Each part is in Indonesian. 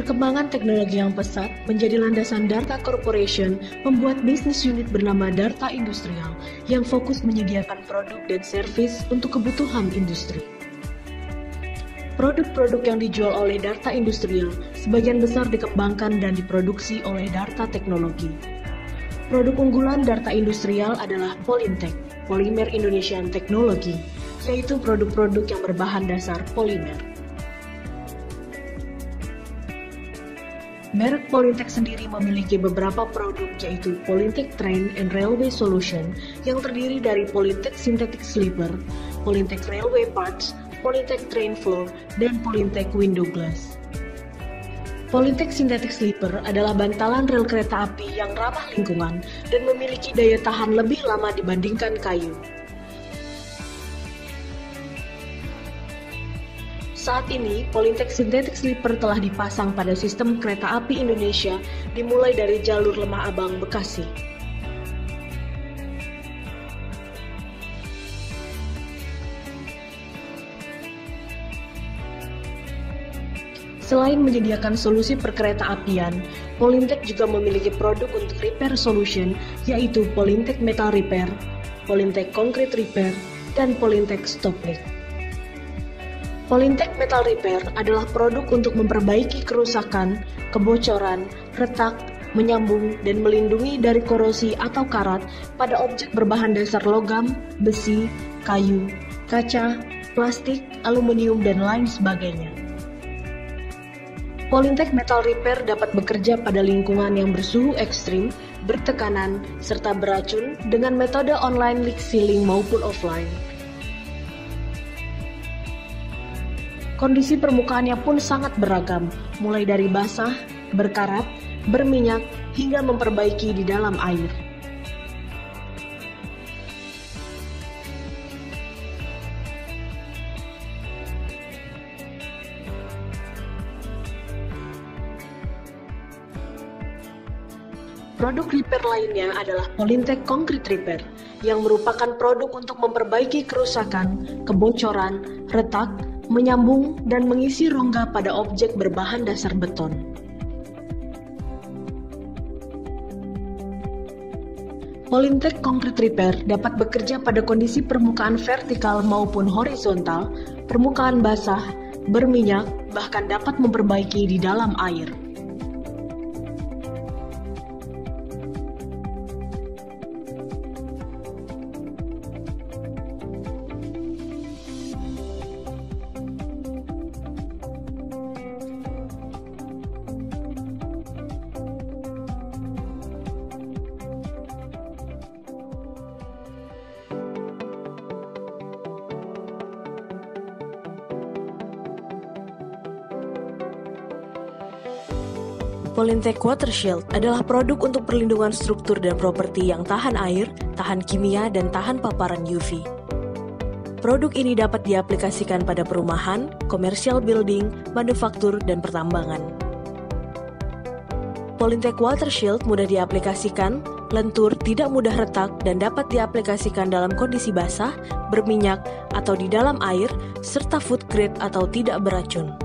Perkembangan teknologi yang pesat menjadi landasan Darta Corporation membuat bisnis unit bernama Darta Industrial yang fokus menyediakan produk dan servis untuk kebutuhan industri. Produk-produk yang dijual oleh Darta Industrial sebagian besar dikembangkan dan diproduksi oleh Darta Teknologi. Produk unggulan Darta Industrial adalah Polyntech, Polimer Indonesian Technology, yaitu produk-produk yang berbahan dasar polimer. Merek Polyntech sendiri memiliki beberapa produk yaitu Polyntech Train and Railway Solution yang terdiri dari Polyntech Synthetic Sleeper, Polyntech Railway Parts, Polyntech Train Floor, dan Polyntech Window Glass. Polyntech Synthetic Sleeper adalah bantalan rel kereta api yang ramah lingkungan dan memiliki daya tahan lebih lama dibandingkan kayu. Saat ini, Polyntech Synthetic Sleeper telah dipasang pada sistem kereta api Indonesia dimulai dari jalur Lemah Abang, Bekasi. Selain menyediakan solusi perkereta apian, Polyntech juga memiliki produk untuk repair solution yaitu Polyntech Metal Repair, Polyntech Concrete Repair, dan Polyntech Stoplift. Polyntech Metal Repair adalah produk untuk memperbaiki kerusakan, kebocoran, retak, menyambung, dan melindungi dari korosi atau karat pada objek berbahan dasar logam, besi, kayu, kaca, plastik, aluminium, dan lain sebagainya. Polyntech Metal Repair dapat bekerja pada lingkungan yang bersuhu ekstrim, bertekanan, serta beracun dengan metode online leak sealing maupun offline. Kondisi permukaannya pun sangat beragam, mulai dari basah, berkarat, berminyak, hingga memperbaiki di dalam air. Produk repair lainnya adalah Polyntech Concrete Repair, yang merupakan produk untuk memperbaiki kerusakan, kebocoran, retak, menyambung, dan mengisi rongga pada objek berbahan dasar beton. Polyntech Concrete Repair dapat bekerja pada kondisi permukaan vertikal maupun horizontal, permukaan basah, berminyak, bahkan dapat memperbaiki di dalam air. Polyntech Water Shield adalah produk untuk perlindungan struktur dan properti yang tahan air, tahan kimia, dan tahan paparan UV. Produk ini dapat diaplikasikan pada perumahan, commercial building, manufaktur, dan pertambangan. Polyntech Water Shield mudah diaplikasikan, lentur, tidak mudah retak, dan dapat diaplikasikan dalam kondisi basah, berminyak, atau di dalam air, serta food grade atau tidak beracun.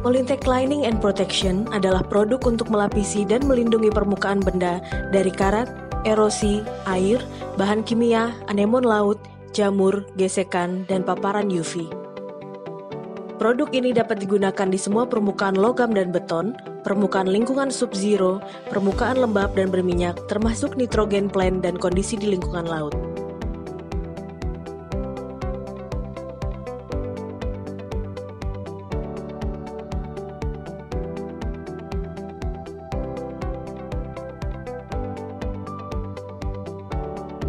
Polyntech Lining and Protection adalah produk untuk melapisi dan melindungi permukaan benda dari karat, erosi, air, bahan kimia, anemon laut, jamur, gesekan, dan paparan UV. Produk ini dapat digunakan di semua permukaan logam dan beton, permukaan lingkungan sub-zero, permukaan lembab dan berminyak, termasuk nitrogen plant dan kondisi di lingkungan laut.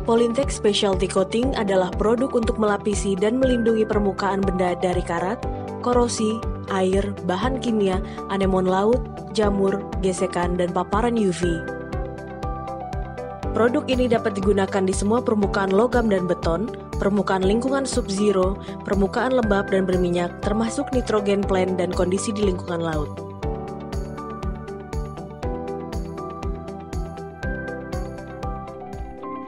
Polyntech Specialty Coating adalah produk untuk melapisi dan melindungi permukaan benda dari karat, korosi, air, bahan kimia, anemon laut, jamur, gesekan, dan paparan UV. Produk ini dapat digunakan di semua permukaan logam dan beton, permukaan lingkungan sub-zero, permukaan lembab dan berminyak, termasuk nitrogen plant dan kondisi di lingkungan laut.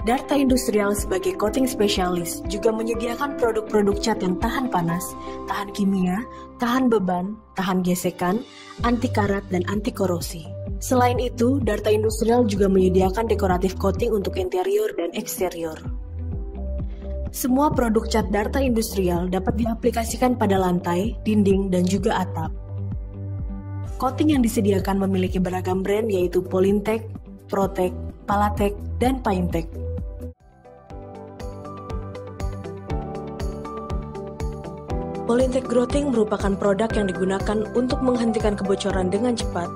Darta Industrial sebagai coating spesialis juga menyediakan produk-produk cat yang tahan panas, tahan kimia, tahan beban, tahan gesekan, anti karat, dan anti korosi. Selain itu, Darta Industrial juga menyediakan dekoratif coating untuk interior dan eksterior. Semua produk cat Darta Industrial dapat diaplikasikan pada lantai, dinding, dan juga atap. Coating yang disediakan memiliki beragam brand yaitu Polyntech, Protech, Palatech, dan Paintech. Polyntech Growting merupakan produk yang digunakan untuk menghentikan kebocoran dengan cepat,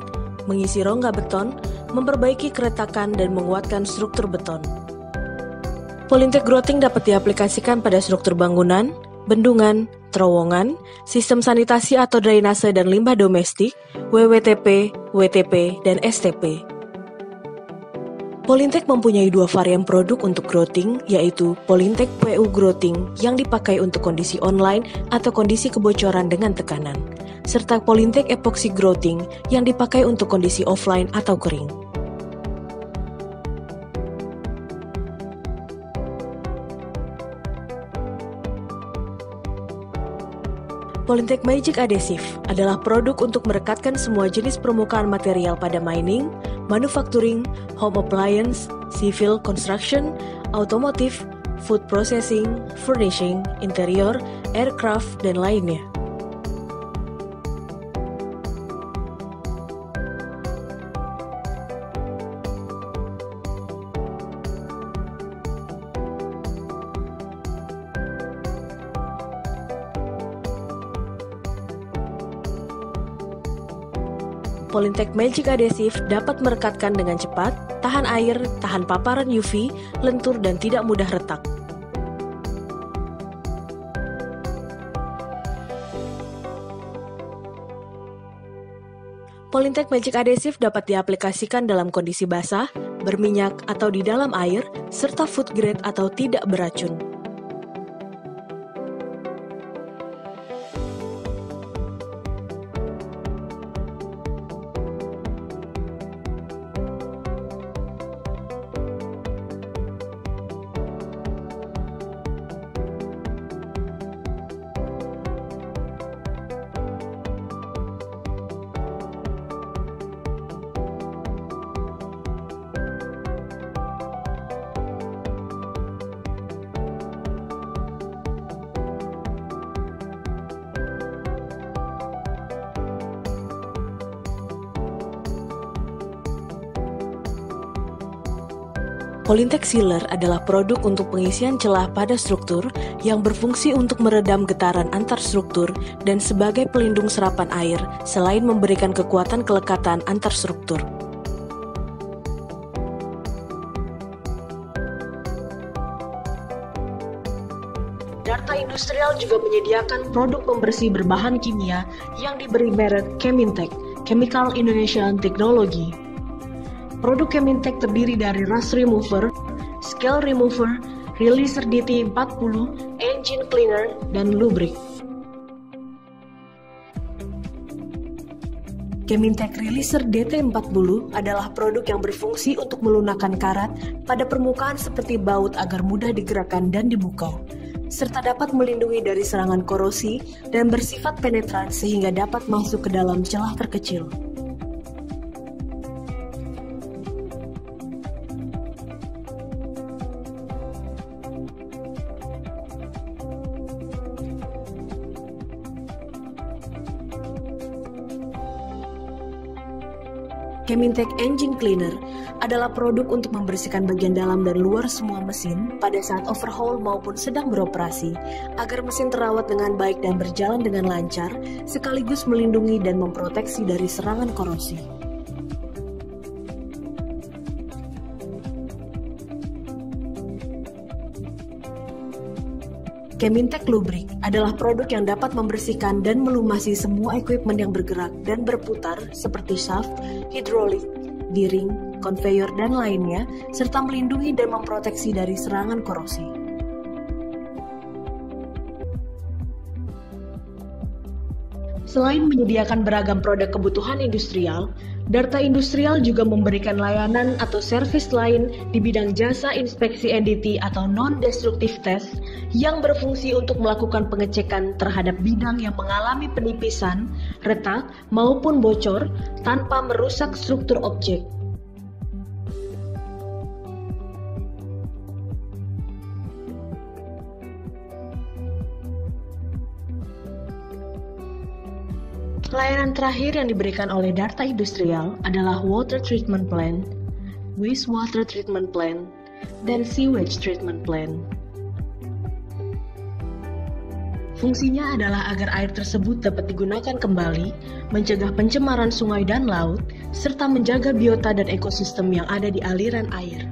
mengisi rongga beton, memperbaiki keretakan, dan menguatkan struktur beton. Polyntech Growting dapat diaplikasikan pada struktur bangunan, bendungan, terowongan, sistem sanitasi atau drainase dan limbah domestik, WWTP, WTP, dan STP. Polyntech mempunyai dua varian produk untuk growting, yaitu Polyntech PU Growting yang dipakai untuk kondisi online atau kondisi kebocoran dengan tekanan, serta Polyntech Epoxy Growting yang dipakai untuk kondisi offline atau kering. Polyntech Magic Adhesive adalah produk untuk merekatkan semua jenis permukaan material pada mining, manufacturing, home appliance, civil construction, automotive, food processing, furnishing, interior, aircraft, dan lainnya. Polyntech Magic Adhesive dapat merekatkan dengan cepat, tahan air, tahan paparan UV, lentur, dan tidak mudah retak. Polyntech Magic Adhesive dapat diaplikasikan dalam kondisi basah, berminyak, atau di dalam air, serta food grade atau tidak beracun. Polyntech Sealer adalah produk untuk pengisian celah pada struktur yang berfungsi untuk meredam getaran antar struktur dan sebagai pelindung serapan air selain memberikan kekuatan kelekatan antar struktur. Darta Industrial juga menyediakan produk pembersih berbahan kimia yang diberi merek Chemintech, Chemical Indonesian Technology. Produk Chemintech terdiri dari Rust Remover, Scale Remover, Releaser DT40, Engine Cleaner, dan Lubric. Chemintech Releaser DT40 adalah produk yang berfungsi untuk melunakkan karat pada permukaan seperti baut agar mudah digerakkan dan dibuka, serta dapat melindungi dari serangan korosi dan bersifat penetran sehingga dapat masuk ke dalam celah terkecil. Chemintech Engine Cleaner adalah produk untuk membersihkan bagian dalam dan luar semua mesin pada saat overhaul maupun sedang beroperasi, agar mesin terawat dengan baik dan berjalan dengan lancar, sekaligus melindungi dan memproteksi dari serangan korosi. Kemintek Lubrik adalah produk yang dapat membersihkan dan melumasi semua equipment yang bergerak dan berputar seperti shaft, hidrolik, giring, konveyor, dan lainnya, serta melindungi dan memproteksi dari serangan korosi. Selain menyediakan beragam produk kebutuhan industrial, Darta Industrial juga memberikan layanan atau servis lain di bidang jasa inspeksi NDT atau non-destructive test yang berfungsi untuk melakukan pengecekan terhadap bidang yang mengalami penipisan, retak, maupun bocor tanpa merusak struktur objek. Layanan terakhir yang diberikan oleh Darta Industrial adalah Water Treatment Plant, Wastewater Treatment Plant, dan Sewage Treatment Plant. Fungsinya adalah agar air tersebut dapat digunakan kembali, mencegah pencemaran sungai dan laut, serta menjaga biota dan ekosistem yang ada di aliran air.